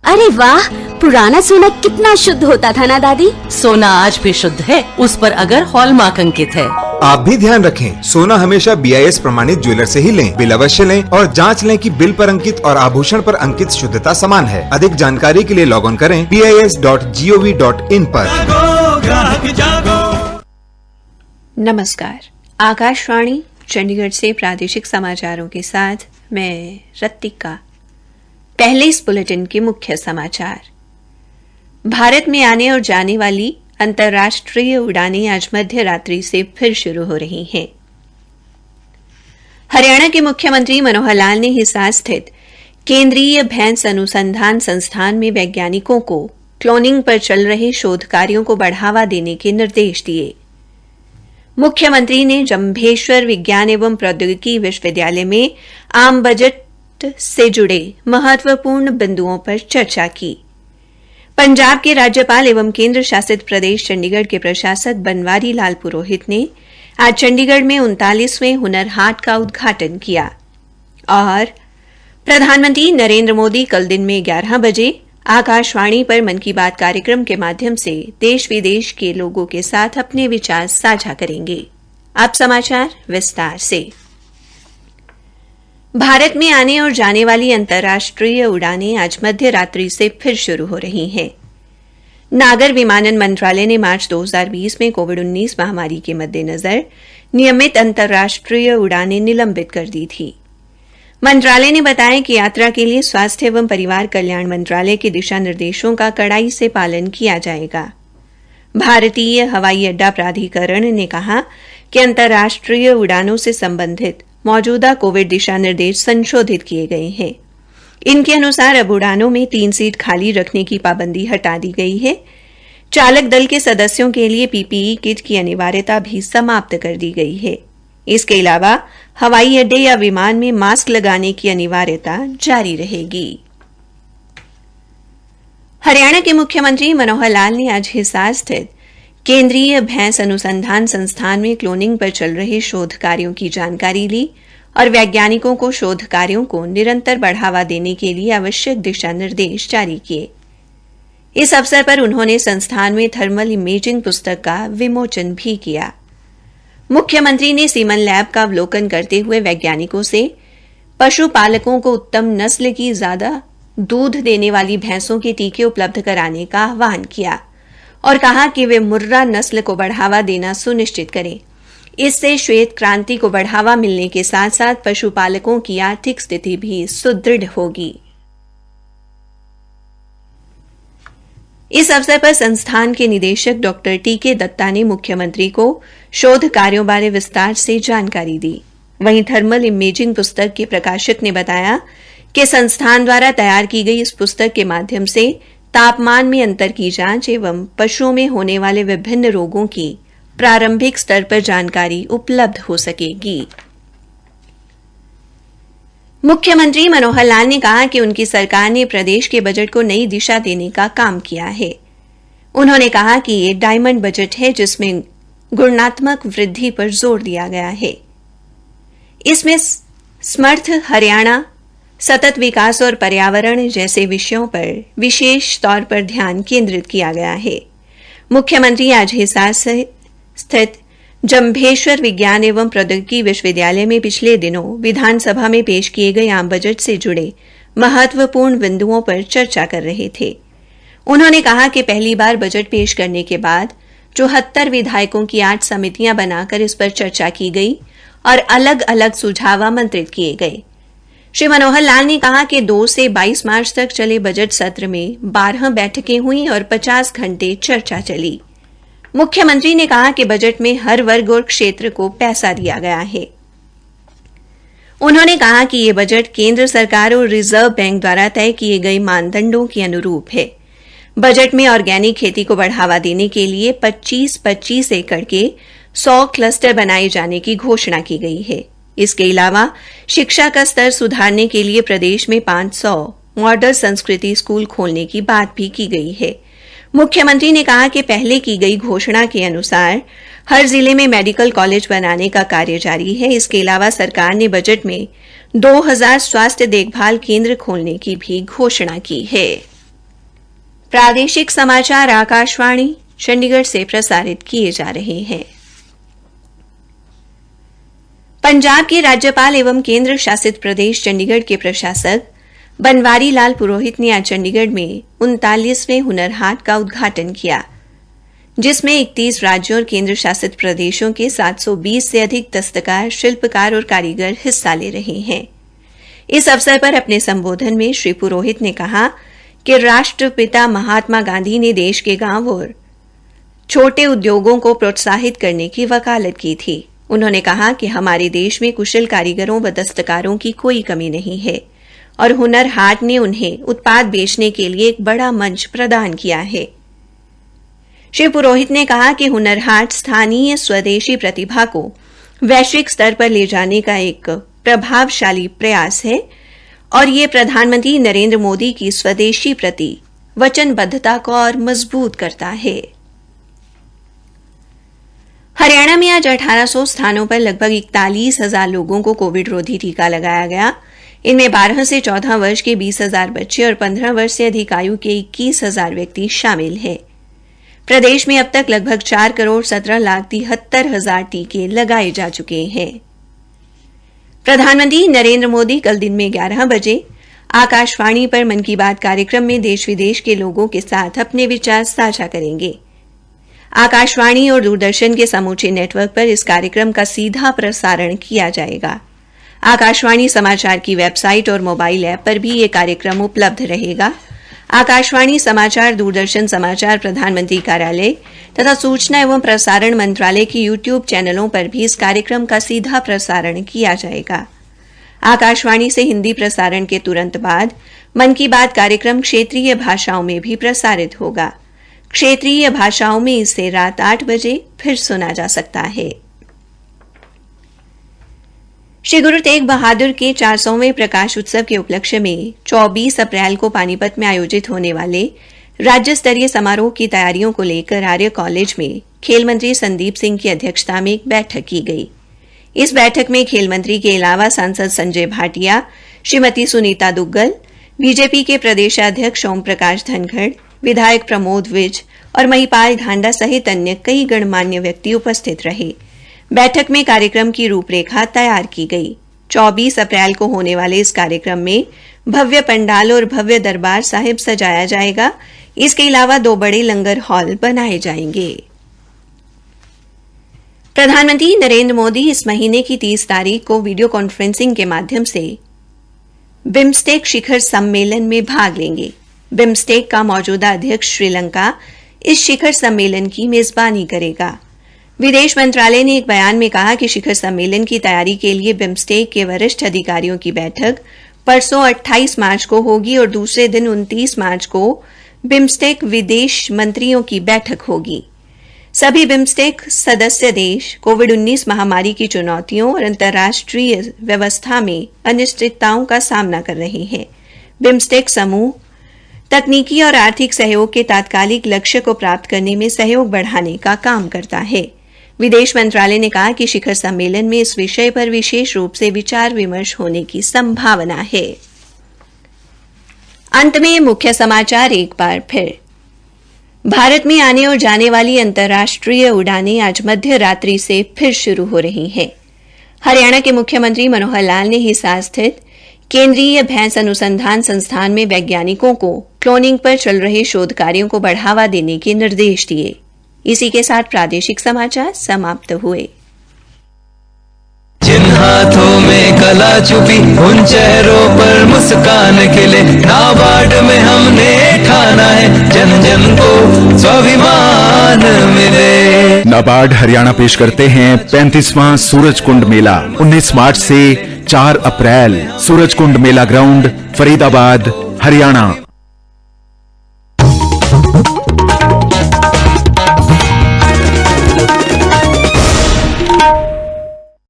अरे वाह, पुराना सोना कितना शुद्ध होता था ना दादी। सोना आज भी शुद्ध है, उस पर अगर हॉलमार्क अंकित है। आप भी ध्यान रखें, सोना हमेशा BIS प्रमाणित ज्वेलर से ही लें। बिल अवश्य लें और जांच लें कि बिल पर अंकित और आभूषण पर अंकित शुद्धता समान है। अधिक जानकारी के लिए लॉग ऑन करें BIS.gov.in पर। नमस्कार, आकाशवाणी चंडीगढ़ से प्रादेशिक समाचारों के साथ मैं रत्तिका। पहले इस बुलेटिन के मुख्य समाचार। भारत में आने और जाने वाली अंतर्राष्ट्रीय उड़ानें आज मध्य रात्रि से फिर शुरू हो रही हैं। हरियाणा के मुख्यमंत्री मनोहर लाल ने हिसार स्थित केंद्रीय भैंस अनुसंधान संस्थान में वैज्ञानिकों को क्लोनिंग पर चल रहे शोध कार्यों को बढ़ावा देने के निर्देश दिए। मुख्यमंत्री ने जंभेश्वर विज्ञान एवं प्रौद्योगिकी विश्वविद्यालय में आम बजट से जुड़े महत्वपूर्ण बिंदुओं पर चर्चा की। पंजाब के राज्यपाल एवं केंद्र शासित प्रदेश चंडीगढ़ के प्रशासक बनवारी लाल पुरोहित ने आज चंडीगढ़ में 39वें हुनर हाट का उद्घाटन किया और प्रधानमंत्री नरेंद्र मोदी कल दिन में 11 बजे आकाशवाणी पर मन की बात कार्यक्रम के माध्यम से देश विदेश के लोगों के साथ अपने विचार साझा करेंगे। अब समाचार विस्तार से। भारत में आने और जाने वाली अंतर्राष्ट्रीय उड़ानें आज मध्य रात्रि से फिर शुरू हो रही हैं। नागर विमानन मंत्रालय ने मार्च 2020 में कोविड-19 महामारी के मद्देनजर नियमित अंतर्राष्ट्रीय उड़ानें निलंबित कर दी थी। मंत्रालय ने बताया कि यात्रा के लिए स्वास्थ्य एवं परिवार कल्याण मंत्रालय के दिशा निर्देशों का कड़ाई से पालन किया जाएगा। भारतीय हवाई अड्डा प्राधिकरण ने कहा कि अंतर्राष्ट्रीय उड़ानों से संबंधित मौजूदा कोविड दिशा निर्देश संशोधित किए गए हैं। इनके अनुसार अब उड़ानों में 3 सीट खाली रखने की पाबंदी हटा दी गई है। चालक दल के सदस्यों के लिए PPE किट की अनिवार्यता भी समाप्त कर दी गई है। इसके अलावा हवाई अड्डे या विमान में मास्क लगाने की अनिवार्यता जारी रहेगी। हरियाणा के मुख्यमंत्री मनोहर लाल ने आज हिसार स्थित केंद्रीय भैंस अनुसंधान संस्थान में क्लोनिंग पर चल रहे शोध कार्यों की जानकारी ली और वैज्ञानिकों को शोध कार्यों को निरंतर बढ़ावा देने के लिए आवश्यक दिशा निर्देश जारी किए। इस अवसर पर उन्होंने संस्थान में थर्मल इमेजिंग पुस्तक का विमोचन भी किया। मुख्यमंत्री ने सीमन लैब का अवलोकन करते हुए वैज्ञानिकों से पशुपालकों को उत्तम नस्ल की ज्यादा दूध देने वाली भैंसों के टीके उपलब्ध कराने का आह्वान किया और कहा कि वे मुर्रा नस्ल को बढ़ावा देना सुनिश्चित करें। इससे श्वेत क्रांति को बढ़ावा मिलने के साथ साथ पशुपालकों की आर्थिक स्थिति भी सुदृढ़ होगी। इस अवसर पर संस्थान के निदेशक डॉक्टर टीके दत्ता ने मुख्यमंत्री को शोध कार्यों बारे विस्तार से जानकारी दी। वहीं थर्मल इमेजिंग पुस्तक के प्रकाशक ने बताया कि संस्थान द्वारा तैयार की गई इस पुस्तक के माध्यम से तापमान में अंतर की जांच एवं पशुओं में होने वाले विभिन्न रोगों की प्रारंभिक स्तर पर जानकारी उपलब्ध हो सकेगी। मुख्यमंत्री मनोहर लाल ने कहा कि उनकी सरकार ने प्रदेश के बजट को नई दिशा देने का काम किया है। उन्होंने कहा कि ये डायमंड बजट है जिसमें गुणात्मक वृद्धि पर जोर दिया गया है। इसमें समर्थ हरियाणा, सतत विकास और पर्यावरण जैसे विषयों पर विशेष तौर पर ध्यान केंद्रित किया गया है। मुख्यमंत्री आज हिसार स्थित जंभेश्वर विज्ञान एवं प्रौद्योगिकी विश्वविद्यालय में पिछले दिनों विधानसभा में पेश किए गए आम बजट से जुड़े महत्वपूर्ण बिंदुओं पर चर्चा कर रहे थे। उन्होंने कहा कि पहली बार बजट पेश करने के बाद 74 विधायकों की 8 समितियां बनाकर इस पर चर्चा की गई और अलग अलग सुझाव आमंत्रित किए गए। श्री मनोहर लाल ने कहा कि 2 से 22 मार्च तक चले बजट सत्र में 12 बैठकें हुई और 50 घंटे चर्चा चली। मुख्यमंत्री ने कहा कि बजट में हर वर्ग और क्षेत्र को पैसा दिया गया है। उन्होंने कहा कि यह बजट केंद्र सरकार और रिजर्व बैंक द्वारा तय किए गए मानदंडों के अनुरूप है। बजट में ऑर्गेनिक खेती को बढ़ावा देने के लिए 25-25 एकड़ के 100 क्लस्टर बनाए जाने की घोषणा की गई है। इसके अलावा शिक्षा का स्तर सुधारने के लिए प्रदेश में 500 मॉडल संस्कृति स्कूल खोलने की बात भी की गई है। मुख्यमंत्री ने कहा कि पहले की गई घोषणा के अनुसार हर जिले में मेडिकल कॉलेज बनाने का कार्य जारी है। इसके अलावा सरकार ने बजट में 2000 स्वास्थ्य देखभाल केंद्र खोलने की भी घोषणा की है। प्रादेशिक समाचार आकाशवाणी चंडीगढ़ से प्रसारित किए जा रहे हैं। पंजाब के राज्यपाल एवं केंद्र शासित प्रदेश चंडीगढ़ के प्रशासक बनवारी लाल पुरोहित ने आज चंडीगढ़ में 39वें हुनर हाट का उद्घाटन किया, जिसमें 31 राज्यों और केंद्र शासित प्रदेशों के 720 से अधिक दस्तकार, शिल्पकार और कारीगर हिस्सा ले रहे हैं। इस अवसर पर अपने संबोधन में श्री पुरोहित ने कहा कि राष्ट्रपिता महात्मा गांधी ने देश के गांव और छोटे उद्योगों को प्रोत्साहित करने की वकालत की थी। उन्होंने कहा कि हमारे देश में कुशल कारीगरों व दस्तकारों की कोई कमी नहीं है और हुनर हाट ने उन्हें उत्पाद बेचने के लिए एक बड़ा मंच प्रदान किया है। श्री पुरोहित ने कहा कि हुनर हाट स्थानीय स्वदेशी प्रतिभा को वैश्विक स्तर पर ले जाने का एक प्रभावशाली प्रयास है और ये प्रधानमंत्री नरेंद्र मोदी की स्वदेशी प्रति वचनबद्धता को और मजबूत करता है। हरियाणा में आज 1800 स्थानों पर लगभग 41,000 लोगों को कोविड रोधी टीका लगाया गया। इनमें 12 से 14 वर्ष के 20,000 बच्चे और 15 वर्ष से अधिक आयु के 21,000 व्यक्ति शामिल हैं। प्रदेश में अब तक लगभग 4,17,73,000 टीके लगाए जा चुके हैं। प्रधानमंत्री नरेंद्र मोदी कल दिन में 11 बजे आकाशवाणी पर मन की बात कार्यक्रम में देश विदेश के लोगों के साथ अपने विचार साझा करेंगे। आकाशवाणी और दूरदर्शन के समूचे नेटवर्क पर इस कार्यक्रम का सीधा प्रसारण किया जाएगा। आकाशवाणी समाचार की वेबसाइट और मोबाइल ऐप पर भी यह कार्यक्रम उपलब्ध रहेगा। आकाशवाणी समाचार, दूरदर्शन समाचार, प्रधानमंत्री कार्यालय तथा सूचना एवं प्रसारण मंत्रालय के YouTube चैनलों पर भी इस कार्यक्रम का सीधा प्रसारण किया जाएगा। आकाशवाणी से हिंदी प्रसारण के तुरंत बाद मन की बात कार्यक्रम क्षेत्रीय भाषाओं में भी प्रसारित होगा। क्षेत्रीय भाषाओं में इसे रात 8 बजे फिर सुना जा सकता है। श्री गुरु तेग बहादुर के 400वें प्रकाश उत्सव के उपलक्ष्य में 24 अप्रैल को पानीपत में आयोजित होने वाले राज्य स्तरीय समारोह की तैयारियों को लेकर आर्य कॉलेज में खेल मंत्री संदीप सिंह की अध्यक्षता में एक बैठक की गई। इस बैठक में खेल मंत्री के अलावा सांसद संजय भाटिया, श्रीमती सुनीता दुग्गल, बीजेपी के प्रदेशाध्यक्ष ओम प्रकाश धनखड़, विधायक प्रमोद विज और महिपाल ढांडा सहित अन्य कई गणमान्य व्यक्ति उपस्थित रहे। बैठक में कार्यक्रम की रूपरेखा तैयार की गई। 24 अप्रैल को होने वाले इस कार्यक्रम में भव्य पंडाल और भव्य दरबार साहिब सजाया जाएगा। इसके अलावा 2 बड़े लंगर हॉल बनाए जाएंगे। प्रधानमंत्री नरेंद्र मोदी इस महीने की 30 तारीख को वीडियो कॉन्फ्रेंसिंग के माध्यम से बिम्स्टेक शिखर सम्मेलन में भाग लेंगे। बिम्स्टेक का मौजूदा अध्यक्ष श्रीलंका इस शिखर सम्मेलन की मेजबानी करेगा। विदेश मंत्रालय ने एक बयान में कहा कि शिखर सम्मेलन की तैयारी के लिए बिम्स्टेक के वरिष्ठ अधिकारियों की बैठक परसों 28 मार्च को होगी और दूसरे दिन 29 मार्च को बिम्स्टेक विदेश मंत्रियों की बैठक होगी। सभी बिम्स्टेक सदस्य देश कोविड-19 महामारी की चुनौतियों और अंतर्राष्ट्रीय व्यवस्था में अनिश्चितताओं का सामना कर रहे हैं। बिम्स्टेक समूह तकनीकी और आर्थिक सहयोग के तात्कालिक लक्ष्य को प्राप्त करने में सहयोग बढ़ाने का काम करता है। विदेश मंत्रालय ने कहा कि शिखर सम्मेलन में इस विषय पर विशेष रूप से विचार विमर्श होने की संभावना है। अंत में मुख्य समाचार एक बार फिर। भारत में आने और जाने वाली अंतर्राष्ट्रीय उड़ानें आज मध्य रात्रि से फिर शुरू हो रही हैं। हरियाणा के मुख्यमंत्री मनोहर लाल ने हिसार स्थित केंद्रीय भैंस अनुसंधान संस्थान में वैज्ञानिकों को क्लोनिंग पर चल रहे शोध कार्यों को बढ़ावा देने के निर्देश दिए। इसी के साथ प्रादेशिक समाचार समाप्त हुए। जिन हाथों में कला छुपी उन चेहरों पर मुस्कान खिले, नाबार्ड में हमने ठाना है जन जन को स्वाभिमान मिले। नाबार्ड हरियाणा पेश करते हैं 35वां सूरजकुंड मेला 19 मार्च से 4 अप्रैल, सूरजकुंड मेला ग्राउंड, फरीदाबाद, हरियाणा।